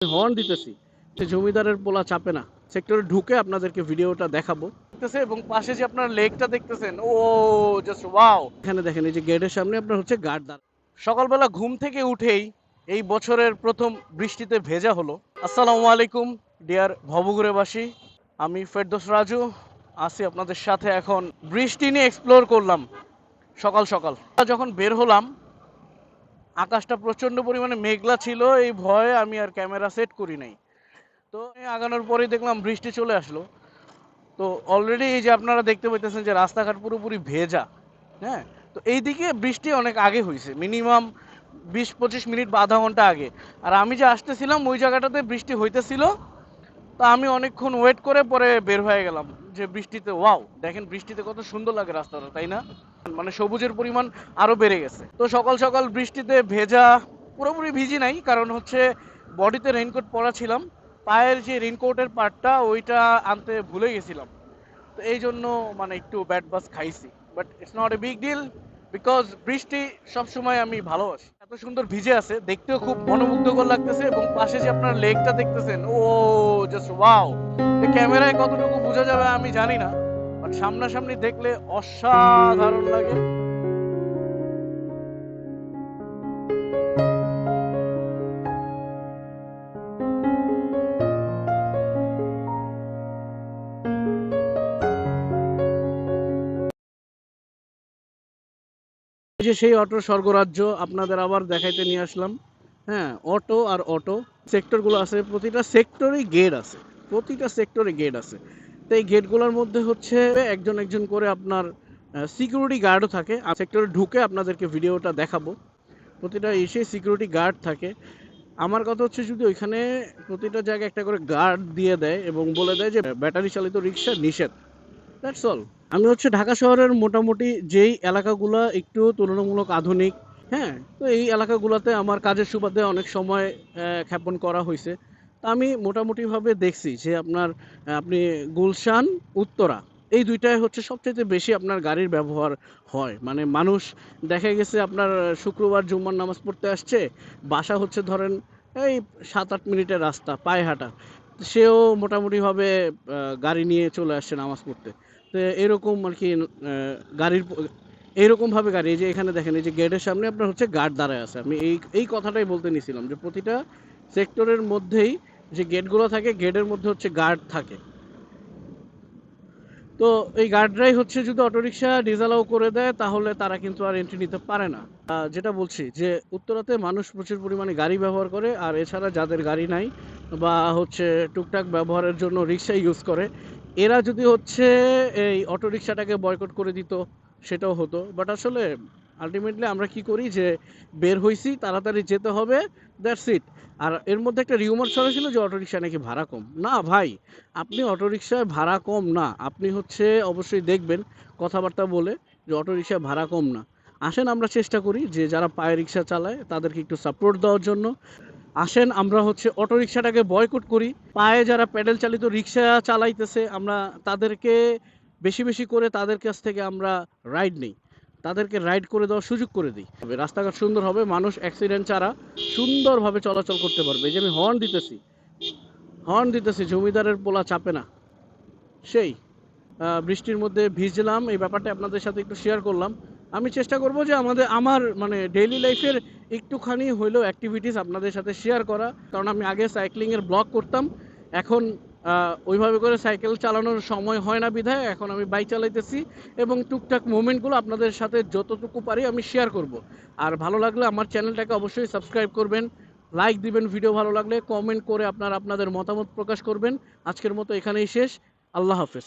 Horn দিতেছি যে জমিদারের পোলা চাপে না সেক্টরে ঢুকে আপনাদেরকে ভিডিওটা দেখাবো দেখতেছে এবং পাশে যে আপনার লেকটা দেখতেছেন ও জাস্ট ওয়াও। এখানে দেখেন এই যে গেটের সামনে আপনার হচ্ছে গার্ড দাঁড়। সকালবেলা ঘুম থেকে উঠেই এই বছরের প্রথম বৃষ্টিতে ভেজা হলো। আসসালামু আলাইকুম ডিয়ার ভবঘুরেবাসী, আমি ফেরদৌস রাজু আছি আপনাদের সাথে। এখন বৃষ্টি নিয়ে এক্সপ্লোর করলাম সকাল সকাল যখন বের হলাম। আকাশটা প্রচন্ড পরিমাণে মেঘলা ছিল, এই ভয়ে আমি আর ক্যামেরা সেট করি নাই। তো আগানোর পরেই দেখলাম বৃষ্টি চলে আসলো। তো অলরেডি এই যে আপনারা দেখতে পাইতেছেন যে রাস্তাঘাট পুরোপুরি ভেজা। হ্যাঁ, তো এইদিকে বৃষ্টি অনেক আগে হয়েছে, মিনিমাম 20-25 মিনিট বা আধা ঘন্টা আগে। আর আমি যে আসতেছিলাম ওই জায়গাটাতে বৃষ্টি হইতেছিল। তো আমি অনেকক্ষণ ওয়েট করে পরে বের হয়ে গেলাম যে বৃষ্টিতে ওয়াও দেখেন বৃষ্টিতে কত সুন্দর লাগে রাস্তাটা, তাই না? মানে সবুজের পরিমাণ আরো বেড়ে গেছে। তো সকাল সকাল বৃষ্টিতে ভেজা, পুরোপুরি ভিজি নাই কারণ হচ্ছে বডিতে রেইনকোট পরা ছিলাম। পায়ের যে রেইনকোটের পার্টটা ওইটা আনতে ভুলে গেছিলাম। তো এই জন্য মানে একটু ব্যাড বাস খাইছি, but it's not a big deal because বৃষ্টি সবসময় আমি ভালোবাসি। এত সুন্দর ভিজে আছে, দেখতেও খুব মনোমুগ্ধকর লাগতেছে এবং পাশে যে আপনার লেকটা দেখতেছেন ও জাস্ট ওয়াও। ক্যামেরায় কতটুকু বোঝা যাবে আমি জানি না, বাট সামনাসামনি দেখলে অসাধারণ লাগে। এই যে সেই অটোর স্বর্গরাজ্য আপনাদের আবার দেখাইতে নিয়ে আসলাম। হ্যাঁ, অটো আর অটো সেক্টরগুলো আছে, প্রতিটা সেক্টরেই গেট আছে, প্রতিটা সেক্টরে গেট আছে। তো এই গেটগুলোর মধ্যে হচ্ছে একজন একজন করে আপনার সিকিউরিটি গার্ডও থাকে। আর সেক্টরে ঢুকে আপনাদেরকে ভিডিওটা দেখাবো। প্রতিটা এসে সিকিউরিটি গার্ড থাকে। আমার কথা হচ্ছে যদি ওইখানে প্রতিটা জায়গায় একটা করে গার্ড দিয়ে দেয় এবং বলে দেয় যে ব্যাটারি চালিত রিক্সা নিষেধ, দ্যাটস অল। আমি হচ্ছে ঢাকা শহরের মোটামুটি যেই এলাকাগুলো একটু তুলনামূলক আধুনিক, হ্যাঁ, তো এই এলাকাগুলোতে আমার কাজের সুবাদে অনেক সময় ক্ষেপণ করা হয়েছে। তা আমি মোটামুটিভাবে দেখছি যে আপনার আপনি গুলশান, উত্তরা এই দুইটায় হচ্ছে সবচেয়ে বেশি আপনার গাড়ির ব্যবহার হয়। মানে মানুষ দেখা গেছে আপনার শুক্রবার জুম্মার নামাজ পড়তে আসছে, বাসা হচ্ছে ধরেন এই 7-8 মিনিটের রাস্তা পায়ে হাঁটা, সেও মোটামুটিভাবে গাড়ি নিয়ে চলে আসছে নামাজ পড়তে। তো এরকম আর কি গাড়ির এইরকমভাবে গাড়ি এই যে এখানে দেখেন এই যে গেটের সামনে আপনার হচ্ছে গার্ড দাঁড়ায় আছে। আমি এই এই কথাটাই বলতে নিছিলাম যে প্রতিটা সেক্টরের মধ্যেই যে গেটগুলো থাকে গেটের মধ্যে হচ্ছে গার্ড থাকে। তো এই গার্ডরাই হচ্ছে যদি অটোরিকশা ডিসঅ্যালাউ করে দেয় তাহলে তারা কিন্তু আর এন্ট্রি নিতে পারে না। যেটা বলছি যে উত্তরাতে মানুষ প্রচুর পরিমাণে গাড়ি ব্যবহার করে, আর এছাড়া যাদের গাড়ি নাই বা হচ্ছে টুকটাক ব্যবহারের জন্য রিক্সা ইউজ করে, এরা যদি হচ্ছে এই অটোরিকশাটাকে বয়কট করে দিত সেটাও হতো। বাট আসলে আলটিমেটলি আমরা কি করি যে বের হইছি তাড়াতাড়ি যেতে হবে, দ্যাটস ইট। আর এর মধ্যে একটা রিউমার ছড়াছিল যে অটোরিকশা নাকি ভাড়া কম। না ভাই, আপনি অটোরিকশায় ভাড়া কম না, আপনি হচ্ছে অবশ্যই দেখবেন কথাবার্তা বলে যে অটোরিকশায় ভাড়া কম না। আসেন আমরা চেষ্টা করি যে যারা পায়ে রিক্সা চালায় তাদেরকে একটু সাপোর্ট দেওয়ার জন্য। আসেন আমরা হচ্ছে অটোরিকশাটাকে বয়কট করি। পায়ে যারা প্যাডেল চালিত রিক্সা চালাইতেছে আমরা তাদেরকে বেশি বেশি করে তাদের কাছ থেকে আমরা রাইড নিই, তাদেরকে রাইড করে দেওয়ার সুযোগ করে দিই। রাস্তাঘাট সুন্দর হবে, মানুষ অ্যাক্সিডেন্ট ছাড়া সুন্দরভাবে চলাচল করতে পারবে। এই যে আমি হর্ন দিতেছি জমিদারের পোলা চাপে না সেই। বৃষ্টির মধ্যে ভিজলাম, এই ব্যাপারটা আপনাদের সাথে একটু শেয়ার করলাম। আমি চেষ্টা করব যে আমার মানে ডেইলি লাইফের একটুখানি হইলেও অ্যাক্টিভিটিস আপনাদের সাথে শেয়ার করা। কারণ আমি আগে সাইক্লিংয়ের ব্লগ করতাম, এখন ওইভাবে করে সাইকেল চালানোর সময় হয় না বিধায় এখন আমি বাইক চালাইতেছি এবং টুকটাক মোমেন্টগুলো আপনাদের সাথে যতটুকু পারি আমি শেয়ার করব। আর ভালো লাগলে আমার চ্যানেলটাকে অবশ্যই সাবস্ক্রাইব করবেন, লাইক দিবেন, ভিডিও ভালো লাগলে কমেন্ট করে আপনারা আপনাদের মতামত প্রকাশ করবেন। আজকের মতো এখানেই শেষ। আল্লাহ হাফেজ।